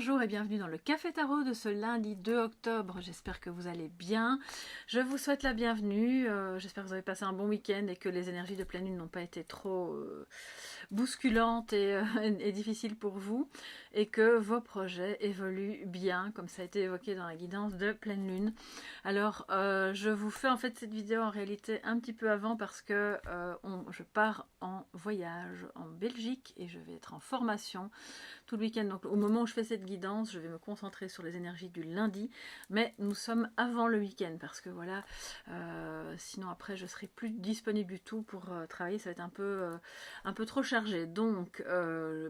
bonjour et bienvenue dans le Café Tarot de ce lundi 2 octobre. J'espère que vous allez bien. Je vous souhaite la bienvenue. J'espère que vous avez passé un bon week-end et que les énergies de pleine lune n'ont pas été trop bousculantes et difficiles pour vous. Et que vos projets évoluent bien, comme ça a été évoqué dans la guidance de pleine lune. Alors, je vous fais en fait cette vidéo en réalité un petit peu avant parce que je pars en voyage en Belgique et je vais être en formation tout le week-end. Donc au moment où je fais cette guidance, je vais me concentrer sur les énergies du lundi, mais nous sommes avant le week-end parce que voilà, sinon après je serai plus disponible du tout pour travailler, ça va être un peu trop chargé. Donc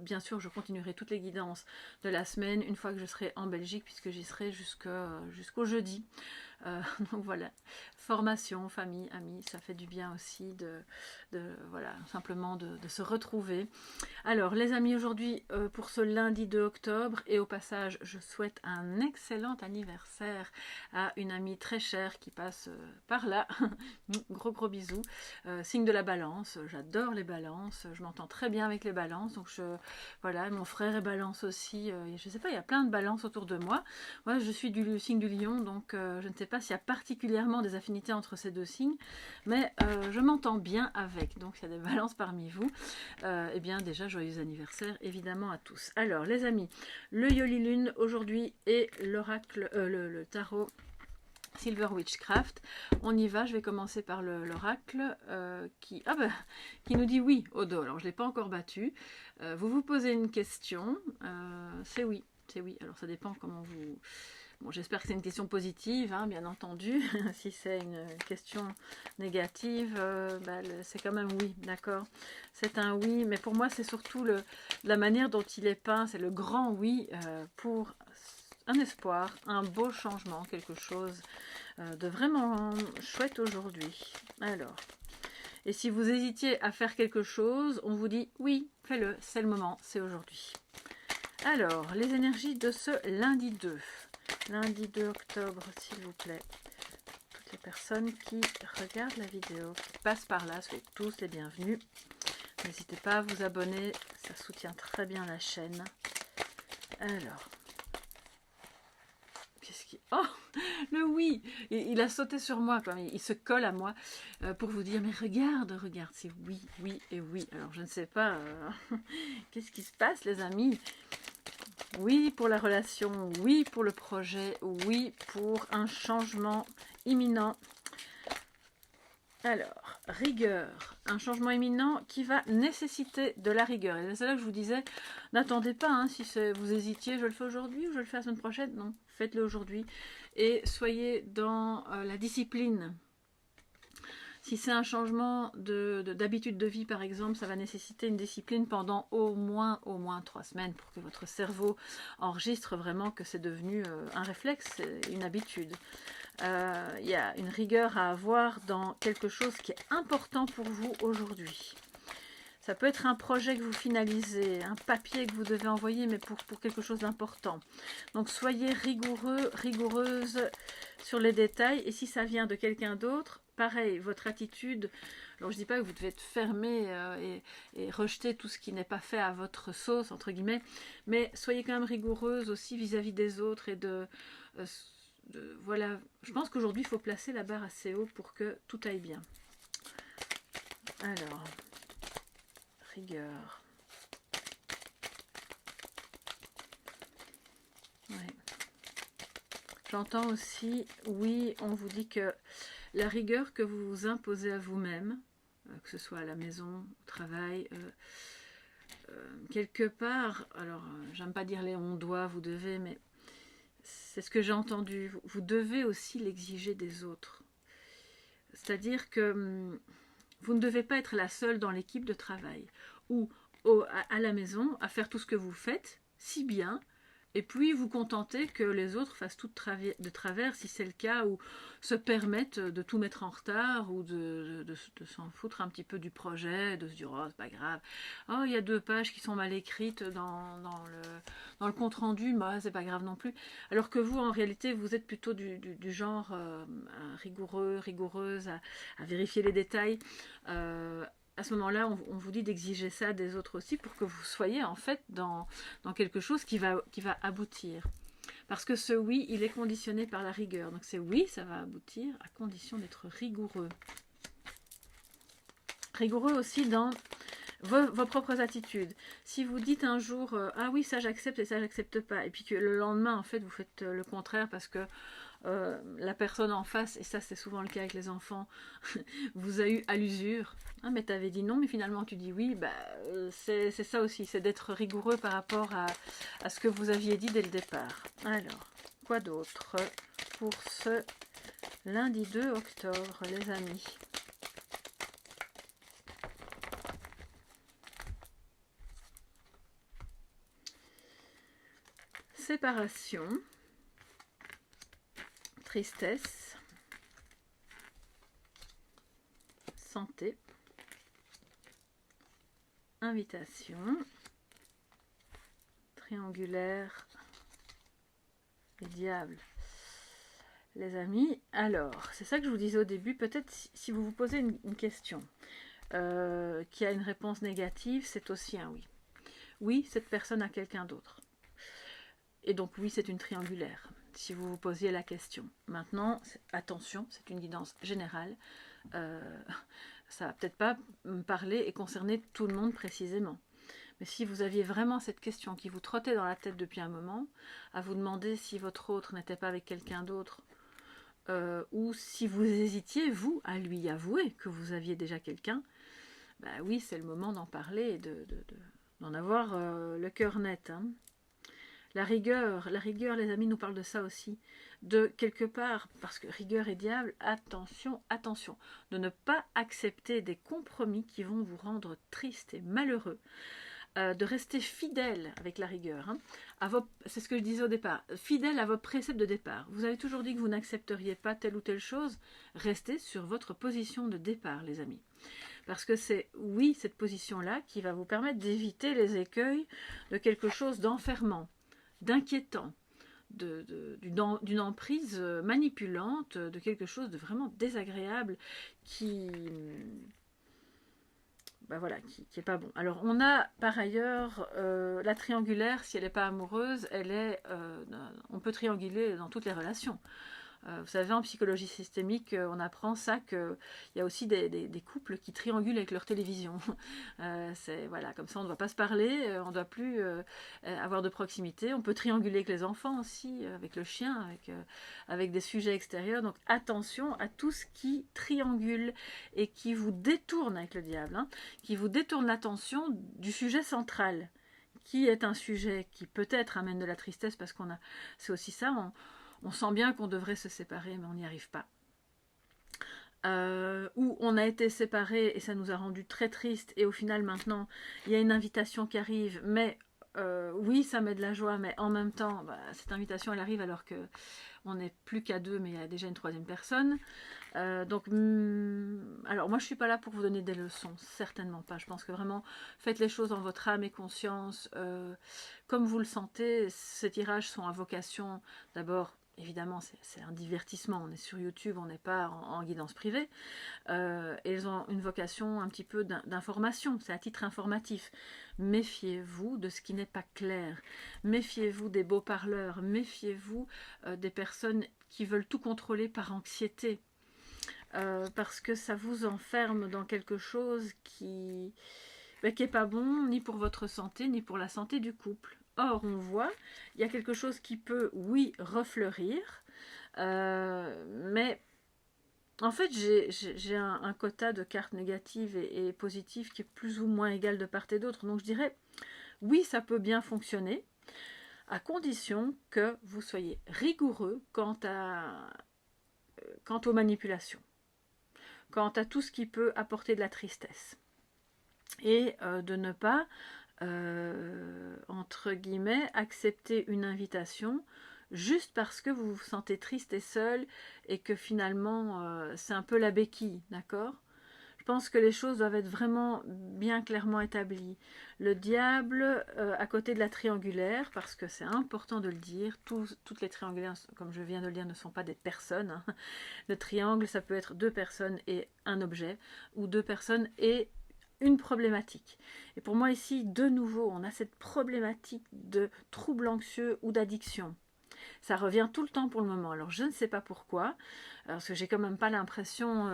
bien sûr je continuerai toutes les guidances de la semaine une fois que je serai en Belgique puisque j'y serai jusqu'au jeudi. Donc voilà, formation, famille, amis, ça fait du bien aussi voilà, simplement de se retrouver. Alors les amis, aujourd'hui pour ce lundi 2 octobre, et au passage je souhaite un excellent anniversaire à une amie très chère qui passe par là. Gros bisous. Signe de la balance, j'adore les balances, je m'entends très bien avec les balances, donc voilà, mon frère est balance aussi, je sais pas, il y a plein de balances autour de moi. Moi je suis du signe du lion, donc je ne sais pas s'il y a particulièrement des affinités entre ces deux signes, mais je m'entends bien avec, donc s'il y a des balances parmi vous, eh bien déjà joyeux anniversaire évidemment à tous. Alors les amis, le Yoli Lune aujourd'hui et l'oracle, le tarot Silver Witchcraft. On y va, je vais commencer par l'oracle qui nous dit oui au dos. Alors je ne l'ai pas encore battu. Vous vous posez une question, c'est oui. Alors ça dépend comment vous... Bon, j'espère que c'est une question positive, hein, bien entendu. Si c'est une question négative, c'est quand même oui, d'accord. C'est un oui, mais pour moi c'est surtout la manière dont il est peint, c'est le grand oui pour un espoir, un beau changement, quelque chose de vraiment chouette aujourd'hui. Alors, et si vous hésitiez à faire quelque chose, on vous dit oui, fais-le, c'est le moment, c'est aujourd'hui. Alors, les énergies de ce lundi 2. Lundi 2 octobre, s'il vous plaît. Toutes les personnes qui regardent la vidéo, qui passent par là, soyez tous les bienvenus. N'hésitez pas à vous abonner, ça soutient très bien la chaîne. Alors, qu'est-ce qui... Oh, le oui, il a sauté sur moi, quoi. Il se colle à moi pour vous dire, mais regarde, c'est oui, oui et oui. Alors, je ne sais pas, qu'est-ce qui se passe, les amis? Oui pour la relation, oui pour le projet, oui pour un changement imminent. Alors, rigueur, un changement imminent qui va nécessiter de la rigueur. Et c'est là que je vous disais, n'attendez pas, hein, si vous hésitiez, je le fais aujourd'hui ou je le fais la semaine prochaine. Non, faites-le aujourd'hui. Et soyez dans la discipline. Si c'est un changement d'habitude de vie, par exemple, ça va nécessiter une discipline pendant au moins 3 semaines pour que votre cerveau enregistre vraiment que c'est devenu un réflexe, une habitude. Il y a une rigueur à avoir dans quelque chose qui est important pour vous aujourd'hui. Ça peut être un projet que vous finalisez, un papier que vous devez envoyer, mais pour quelque chose d'important. Donc soyez rigoureux, rigoureuse sur les détails. Et si ça vient de quelqu'un d'autre, pareil, votre attitude, alors je ne dis pas que vous devez être fermé et rejeter tout ce qui n'est pas fait à votre sauce, entre guillemets, mais soyez quand même rigoureuse aussi vis-à-vis des autres et voilà, je pense qu'aujourd'hui il faut placer la barre assez haut pour que tout aille bien. Alors, rigueur. Ouais. J'entends aussi, oui, on vous dit que la rigueur que vous vous imposez à vous-même, que ce soit à la maison, au travail, quelque part, alors j'aime pas dire les on doit, vous devez, mais c'est ce que j'ai entendu, vous devez aussi l'exiger des autres. C'est-à-dire que vous ne devez pas être la seule dans l'équipe de travail ou à la maison à faire tout ce que vous faites si bien, et puis vous contentez que les autres fassent tout de travers si c'est le cas, ou se permettent de tout mettre en retard, ou de s'en foutre un petit peu du projet, de se dire oh c'est pas grave, oh il y a 2 pages qui sont mal écrites dans le compte rendu, bah c'est pas grave non plus. Alors que vous en réalité vous êtes plutôt du genre rigoureux, rigoureuse à vérifier les détails, à ce moment-là, on vous dit d'exiger ça des autres aussi pour que vous soyez en fait dans quelque chose qui va aboutir. Parce que ce oui, il est conditionné par la rigueur. Donc c'est oui, ça va aboutir à condition d'être rigoureux. Rigoureux aussi dans vos propres attitudes. Si vous dites un jour ah oui, ça j'accepte et ça j'accepte pas, et puis que le lendemain en fait vous faites le contraire parce que la personne en face, et ça c'est souvent le cas avec les enfants, vous a eu à l'usure, ah, mais tu avais dit non mais finalement tu dis oui, bah, c'est ça aussi, c'est d'être rigoureux par rapport à ce que vous aviez dit dès le départ. Alors, quoi d'autre pour ce lundi 2 octobre les amis? Séparation, tristesse, santé, invitation, triangulaire et diable. Les amis, alors, c'est ça que je vous disais au début, peut-être si vous vous posez une question qui a une réponse négative, c'est aussi un oui. Oui, cette personne a quelqu'un d'autre. Et donc oui, c'est une triangulaire, si vous vous posiez la question. Maintenant, attention, c'est une guidance générale. Ça va peut-être pas me parler et concerner tout le monde précisément. Mais si vous aviez vraiment cette question qui vous trottait dans la tête depuis un moment, à vous demander si votre autre n'était pas avec quelqu'un d'autre, ou si vous hésitiez, vous, à lui avouer que vous aviez déjà quelqu'un, bah oui, c'est le moment d'en parler et d'en avoir le cœur net. Hein. La rigueur, les amis, nous parlent de ça aussi. De quelque part, parce que rigueur et diable, attention, attention, de ne pas accepter des compromis qui vont vous rendre triste et malheureux. De rester fidèle avec la rigueur. Hein, c'est ce que je disais au départ, fidèle à vos préceptes de départ. Vous avez toujours dit que vous n'accepteriez pas telle ou telle chose. Restez sur votre position de départ, les amis. Parce que c'est, oui, cette position-là qui va vous permettre d'éviter les écueils de quelque chose d'enfermant, d'inquiétant, d'une emprise manipulante, de quelque chose de vraiment désagréable qui... Ben voilà, qui est pas bon. Alors on a par ailleurs la triangulaire, si elle n'est pas amoureuse, on peut trianguler dans toutes les relations. Vous savez, en psychologie systémique, on apprend ça, qu'il y a aussi des couples qui triangulent avec leur télévision. Voilà, comme ça on ne doit pas se parler, on ne doit plus avoir de proximité. On peut trianguler avec les enfants aussi, avec le chien, avec des sujets extérieurs. Donc attention à tout ce qui triangule et qui vous détourne avec le diable, hein, qui vous détourne l'attention du sujet central, qui est un sujet qui peut-être amène de la tristesse, parce c'est aussi ça, on sent bien qu'on devrait se séparer, mais on n'y arrive pas. Où on a été séparés et ça nous a rendu très tristes, et au final maintenant il y a une invitation qui arrive, mais oui, ça met de la joie, mais en même temps cette invitation elle arrive alors que on n'est plus qu'à deux, mais il y a déjà une troisième personne. Alors moi je suis pas là pour vous donner des leçons, certainement pas. Je pense que vraiment faites les choses en votre âme et conscience, comme vous le sentez. Ces tirages sont à vocation d'abord. Évidemment, c'est un divertissement, on est sur YouTube, on n'est pas en guidance privée. Et ils ont une vocation un petit peu d'information, c'est à titre informatif. Méfiez-vous de ce qui n'est pas clair. Méfiez-vous des beaux parleurs. Méfiez-vous des personnes qui veulent tout contrôler par anxiété. Parce que ça vous enferme dans quelque chose qui n'est pas bon, ni pour votre santé, ni pour la santé du couple. Or, on voit, il y a quelque chose qui peut, oui, refleurir, mais en fait, j'ai un quota de cartes négatives et positives qui est plus ou moins égal de part et d'autre. Donc, je dirais, oui, ça peut bien fonctionner, à condition que vous soyez rigoureux quant aux manipulations, quant à tout ce qui peut apporter de la tristesse. Et de ne pas... entre guillemets, accepter une invitation juste parce que vous vous sentez triste et seul et que finalement c'est un peu la béquille, d'accord? Je pense que les choses doivent être vraiment bien clairement établies. Le diable à côté de la triangulaire, parce que c'est important de le dire, toutes les triangulaires, comme je viens de le dire, ne sont pas des personnes. Hein. Le triangle, ça peut être deux personnes et un objet, ou deux personnes et une problématique. Et pour moi ici, de nouveau, on a cette problématique de trouble anxieux ou d'addiction. Ça revient tout le temps pour le moment. Alors je ne sais pas pourquoi, parce que j'ai quand même pas l'impression,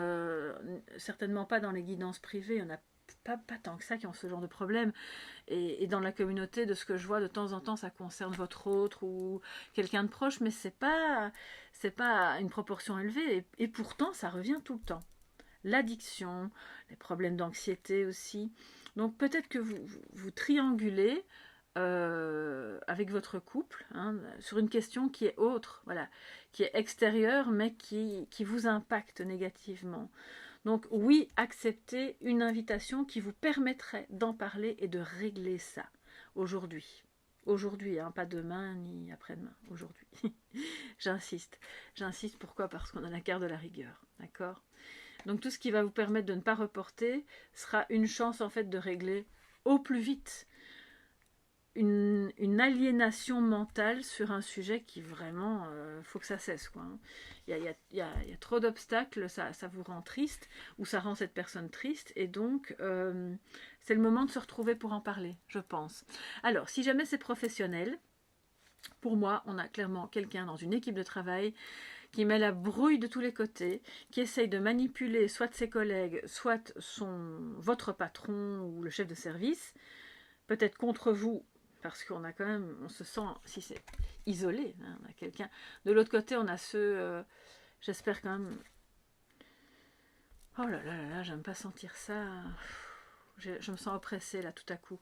certainement pas dans les guidances privées, il y en a pas tant que ça qui ont ce genre de problème. Et dans la communauté, de ce que je vois de temps en temps, ça concerne votre autre ou quelqu'un de proche, mais c'est pas une proportion élevée. Et pourtant, ça revient tout le temps. L'addiction, les problèmes d'anxiété aussi. Donc peut-être que vous triangulez avec votre couple hein, sur une question qui est autre, voilà, qui est extérieure, mais qui vous impacte négativement. Donc oui, acceptez une invitation qui vous permettrait d'en parler et de régler ça aujourd'hui. Aujourd'hui, hein, pas demain ni après-demain, aujourd'hui. J'insiste. J'insiste, pourquoi? Parce qu'on a la carte de la rigueur, d'accord? Donc tout ce qui va vous permettre de ne pas reporter sera une chance en fait de régler au plus vite une aliénation mentale sur un sujet qui vraiment, faut que ça cesse, quoi. Il y a trop d'obstacles, ça vous rend triste, ou ça rend cette personne triste, et donc c'est le moment de se retrouver pour en parler, je pense. Alors, si jamais c'est professionnel, pour moi, on a clairement quelqu'un dans une équipe de travail qui met la brouille de tous les côtés, qui essaye de manipuler soit ses collègues, soit votre patron ou le chef de service, peut-être contre vous, parce qu'on a quand même, on se sent, si c'est isolé, hein, on a quelqu'un. De l'autre côté, on a ceux, j'espère quand même. Oh là là là là, j'aime pas sentir ça. Je me sens oppressée là tout à coup.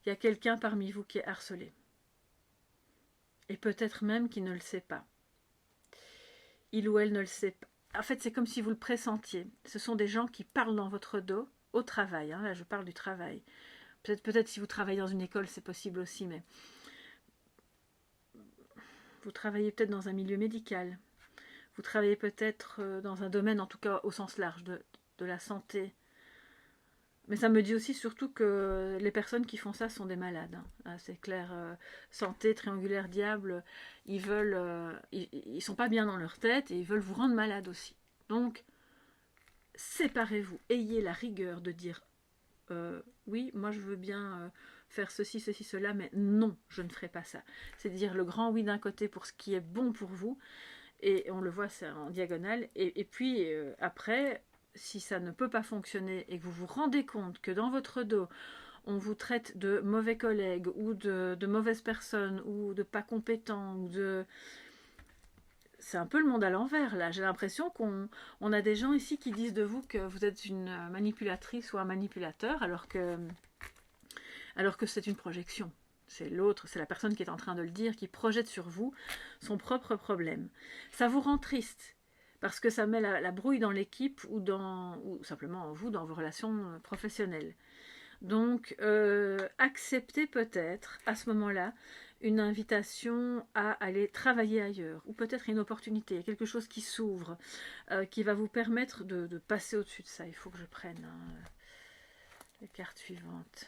Il y a quelqu'un parmi vous qui est harcelé. Et peut-être même qui ne le sait pas. Il ou elle ne le sait pas. En fait, c'est comme si vous le pressentiez. Ce sont des gens qui parlent dans votre dos au travail. Hein, là, je parle du travail. Peut-être si vous travaillez dans une école, c'est possible aussi, mais vous travaillez peut-être dans un milieu médical. Vous travaillez peut-être dans un domaine, en tout cas au sens large, de la santé. Mais ça me dit aussi surtout que les personnes qui font ça sont des malades. Hein. C'est clair, santé, triangulaire, diable, ils sont pas bien dans leur tête et ils veulent vous rendre malade aussi. Donc, séparez-vous, ayez la rigueur de dire oui, moi je veux bien faire ceci, ceci, cela, mais non, je ne ferai pas ça. C'est dire le grand oui d'un côté pour ce qui est bon pour vous, et on le voit c'est en diagonale, et puis après, si ça ne peut pas fonctionner et que vous vous rendez compte que dans votre dos, on vous traite de mauvais collègues ou de mauvaises personnes ou de pas compétents ou de... C'est un peu le monde à l'envers là. J'ai l'impression qu'on a des gens ici qui disent de vous que vous êtes une manipulatrice ou un manipulateur alors que c'est une projection. C'est l'autre, c'est la personne qui est en train de le dire, qui projette sur vous son propre problème. Ça vous rend triste parce que ça met la brouille dans l'équipe ou simplement en vous, dans vos relations professionnelles. Donc, acceptez peut-être à ce moment-là une invitation à aller travailler ailleurs, ou peut-être une opportunité, quelque chose qui s'ouvre, qui va vous permettre de passer au-dessus de ça. Il faut que je prenne les cartes suivantes.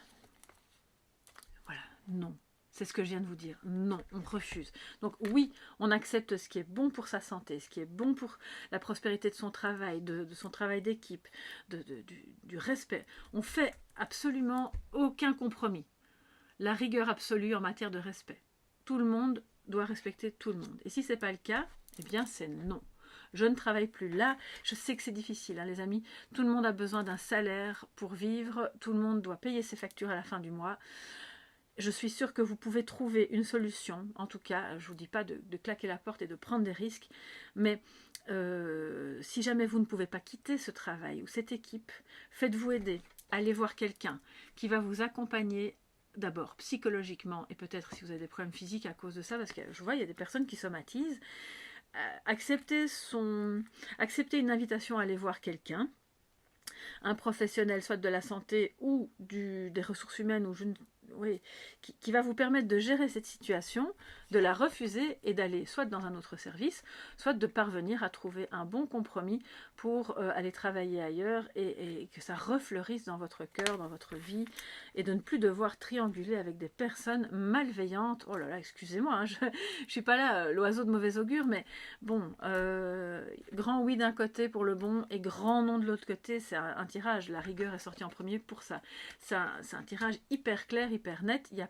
Voilà, non. C'est ce que je viens de vous dire. Non, on refuse. Donc oui, on accepte ce qui est bon pour sa santé, ce qui est bon pour la prospérité de son travail, de son travail d'équipe, du respect. On fait absolument aucun compromis. La rigueur absolue en matière de respect. Tout le monde doit respecter tout le monde. Et si ce n'est pas le cas, eh bien c'est non. Je ne travaille plus là. Je sais que c'est difficile, hein, les amis. Tout le monde a besoin d'un salaire pour vivre. Tout le monde doit payer ses factures à la fin du mois. Je suis sûre que vous pouvez trouver une solution. En tout cas, je ne vous dis pas de claquer la porte et de prendre des risques. Mais si jamais vous ne pouvez pas quitter ce travail ou cette équipe, faites-vous aider. Allez voir quelqu'un qui va vous accompagner d'abord psychologiquement et peut-être si vous avez des problèmes physiques à cause de ça, parce que je vois il y a des personnes qui somatisent. Accepter une invitation à aller voir quelqu'un, un professionnel soit de la santé ou des ressources humaines ou qui va vous permettre de gérer cette situation, de la refuser et d'aller soit dans un autre service, soit de parvenir à trouver un bon compromis pour aller travailler ailleurs et que ça refleurisse dans votre cœur, dans votre vie, et de ne plus devoir trianguler avec des personnes malveillantes. Oh là là, excusez-moi, hein, je ne suis pas là l'oiseau de mauvais augure, mais bon, grand oui d'un côté pour le bon et grand non de l'autre côté, c'est un tirage. La rigueur est sortie en premier pour ça. C'est un tirage hyper clair, hyper net. Il n'y a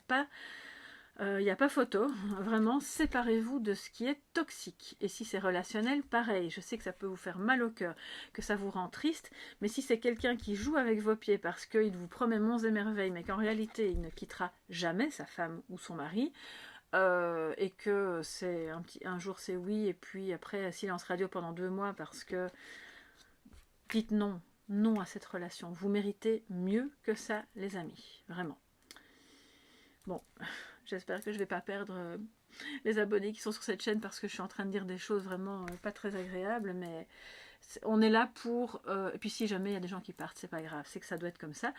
pas photo. Vraiment, séparez-vous de ce qui est toxique. Et si c'est relationnel, pareil. Je sais que ça peut vous faire mal au cœur, que ça vous rend triste. Mais si c'est quelqu'un qui joue avec vos pieds parce qu'il vous promet monts et merveilles, mais qu'en réalité, il ne quittera jamais sa femme ou son mari, et que c'est un jour c'est oui et puis après silence radio pendant 2 mois parce que dites non, non à cette relation. Vous méritez mieux que ça, les amis, vraiment. Bon, j'espère que je ne vais pas perdre les abonnés qui sont sur cette chaîne parce que je suis en train de dire des choses vraiment pas très agréables, mais on est là pour... et puis si jamais il y a des gens qui partent, c'est pas grave, c'est que ça doit être comme ça.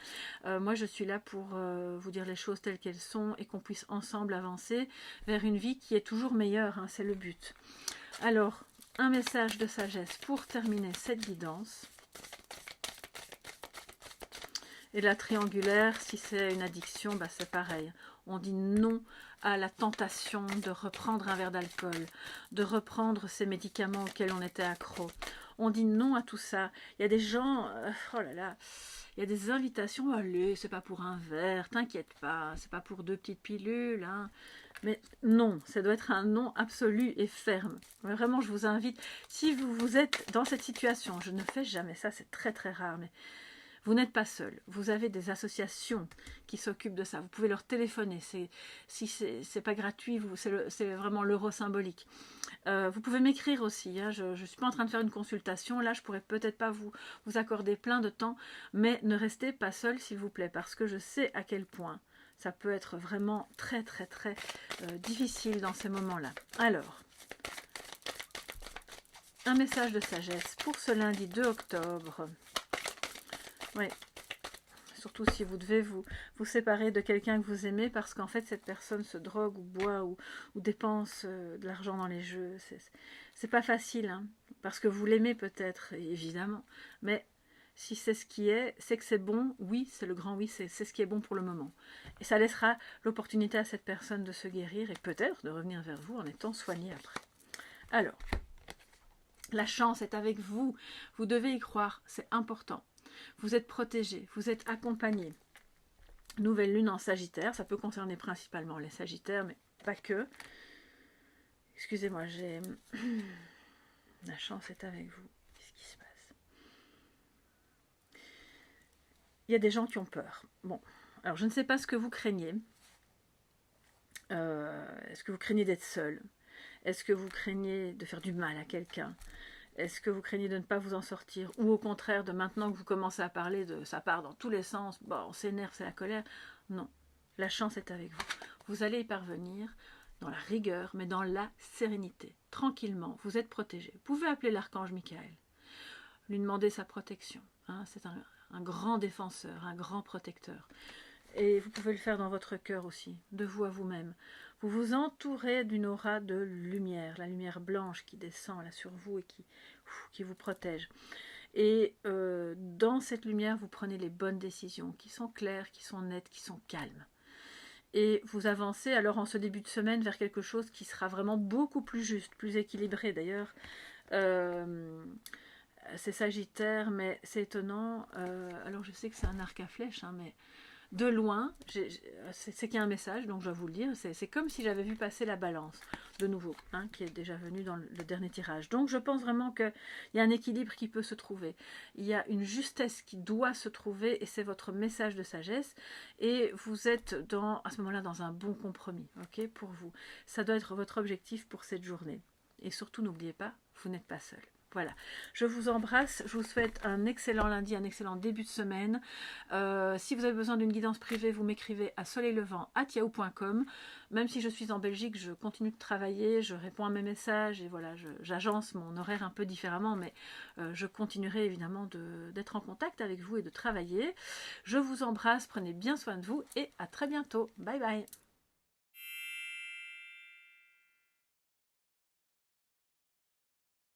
Moi, je suis là pour vous dire les choses telles qu'elles sont et qu'on puisse ensemble avancer vers une vie qui est toujours meilleure, hein, c'est le but. Alors, un message de sagesse pour terminer cette guidance. Et la triangulaire, si c'est une addiction, bah c'est pareil. On dit non à la tentation de reprendre un verre d'alcool, de reprendre ces médicaments auxquels on était accro. On dit non à tout ça. Il y a des gens, oh là là, il y a des invitations, allez, c'est pas pour un verre, t'inquiète pas, c'est pas pour 2 petites pilules, hein. Mais non, ça doit être un non absolu et ferme. Vraiment, je vous invite, si vous êtes dans cette situation, je ne fais jamais ça, c'est très très rare, mais vous n'êtes pas seul. Vous avez des associations qui s'occupent de ça. Vous pouvez leur téléphoner. Si c'est pas gratuit, c'est vraiment l'euro symbolique. Vous pouvez m'écrire aussi. Hein. Je ne suis pas en train de faire une consultation. Là, je pourrais peut-être pas vous accorder plein de temps. Mais ne restez pas seul, s'il vous plaît. Parce que je sais à quel point ça peut être vraiment très, très, très difficile dans ces moments-là. Alors, un message de sagesse pour ce lundi 2 octobre. Oui, surtout si vous devez vous séparer de quelqu'un que vous aimez parce qu'en fait cette personne se drogue ou boit ou dépense de l'argent dans les jeux. C'est pas facile, hein, parce que vous l'aimez peut-être, évidemment, mais si c'est ce qui est, c'est que c'est bon, oui, c'est le grand oui, c'est ce qui est bon pour le moment. Et ça laissera l'opportunité à cette personne de se guérir et peut-être de revenir vers vous en étant soigné après. Alors, la chance est avec vous, vous devez y croire, c'est important. Vous êtes protégé, vous êtes accompagné. Nouvelle lune en Sagittaire, ça peut concerner principalement les Sagittaires, mais pas que. Excusez-moi, j'ai... La chance est avec vous. Qu'est-ce qui se passe? Il y a des gens qui ont peur. Bon, alors je ne sais pas ce que vous craignez. Est-ce que vous craignez d'être seul? Est-ce que vous craignez de faire du mal à quelqu'un? Est-ce que vous craignez de ne pas vous en sortir? Ou au contraire, de maintenant que vous commencez à parler, ça part dans tous les sens, bon, on s'énerve, c'est la colère. Non, la chance est avec vous. Vous allez y parvenir dans la rigueur, mais dans la sérénité. Tranquillement, vous êtes protégé. Vous pouvez appeler l'archange Michael, lui demander sa protection. Hein, c'est un grand défenseur, un grand protecteur. Et vous pouvez le faire dans votre cœur aussi, de vous à vous-même. Vous vous entourez d'une aura de lumière, la lumière blanche qui descend là sur vous et qui vous protège. Et dans cette lumière, vous prenez les bonnes décisions, qui sont claires, qui sont nettes, qui sont calmes. Et vous avancez alors en ce début de semaine vers quelque chose qui sera vraiment beaucoup plus juste, plus équilibré. D'ailleurs, c'est Sagittaire, mais c'est étonnant. Alors je sais que c'est un arc à flèche, hein, mais... De loin, c'est qu'il y a un message, donc je vais vous le dire, c'est comme si j'avais vu passer la balance, de nouveau, hein, qui est déjà venue dans le dernier tirage. Donc je pense vraiment qu'il y a un équilibre qui peut se trouver. Il y a une justesse qui doit se trouver, et c'est votre message de sagesse. Et vous êtes à ce moment-là dans un bon compromis, ok, pour vous. Ça doit être votre objectif pour cette journée. Et surtout, n'oubliez pas, vous n'êtes pas seul. Voilà, je vous embrasse, je vous souhaite un excellent lundi, un excellent début de semaine. Si vous avez besoin d'une guidance privée, vous m'écrivez à soleillevent@yahoo.com. Même si je suis en Belgique, je continue de travailler, je réponds à mes messages et voilà, j'agence mon horaire un peu différemment, mais je continuerai évidemment d'être en contact avec vous et de travailler. Je vous embrasse, prenez bien soin de vous et à très bientôt. Bye bye.